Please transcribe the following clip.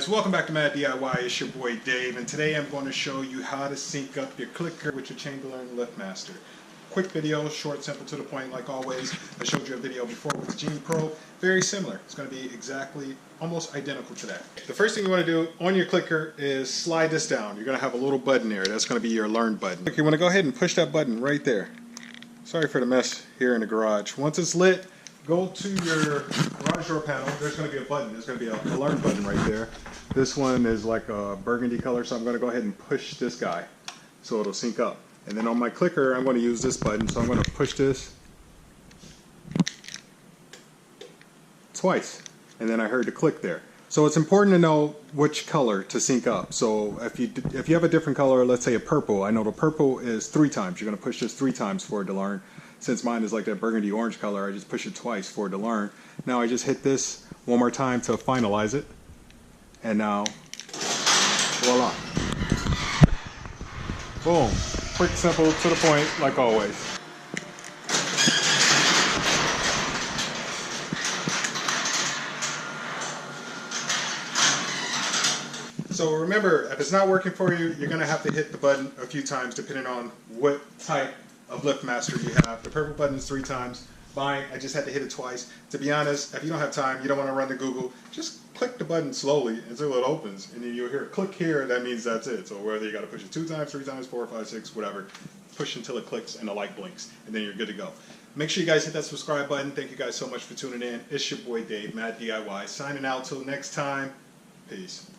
guys, welcome back to Mad DIY. It's your boy Dave, and today I'm going to show you how to sync up your clicker with your Chamberlain Liftmaster. Quick video, short, simple, to the point, like always. I showed you a video before with Gene Pro. Very similar. It's going to be exactly, almost identical to that. The first thing you want to do on your clicker is slide this down. You're going to have a little button there. That's going to be your learn button. You want to go ahead and push that button right there. Sorry for the mess here in the garage. Once it's lit, go to your garage door panel. There's going to be a button. There's going to be a learn button right there. This one is like a burgundy color, so I'm going to go ahead and push this guy so it'll sync up. And then on my clicker, I'm going to use this button, so I'm going to push this twice. And then I heard the click there. So it's important to know which color to sync up. So if you have a different color, let's say a purple, I know the purple is 3 times. You're going to push this 3 times for it to learn. Since mine is like that burgundy orange color, I just push it twice for it to learn. Now I just hit this one more time to finalize it. And now, voila. Boom. Quick, simple, to the point, like always. So remember, if it's not working for you, you're going to have to hit the button a few times depending on what type of Liftmaster you have. The purple button is 3 times. Mine, I just had to hit it twice. To be honest, if you don't have time, you don't want to run to Google, just click the button slowly until it opens. And then you'll hear a click here, that means that's it. So whether you got to push it 2 times, 3 times, 4, 5, 6, whatever, push until it clicks and the light blinks. And then you're good to go. Make sure you guys hit that subscribe button. Thank you guys so much for tuning in. It's your boy Dave, Mad DIY, signing out till next time. Peace.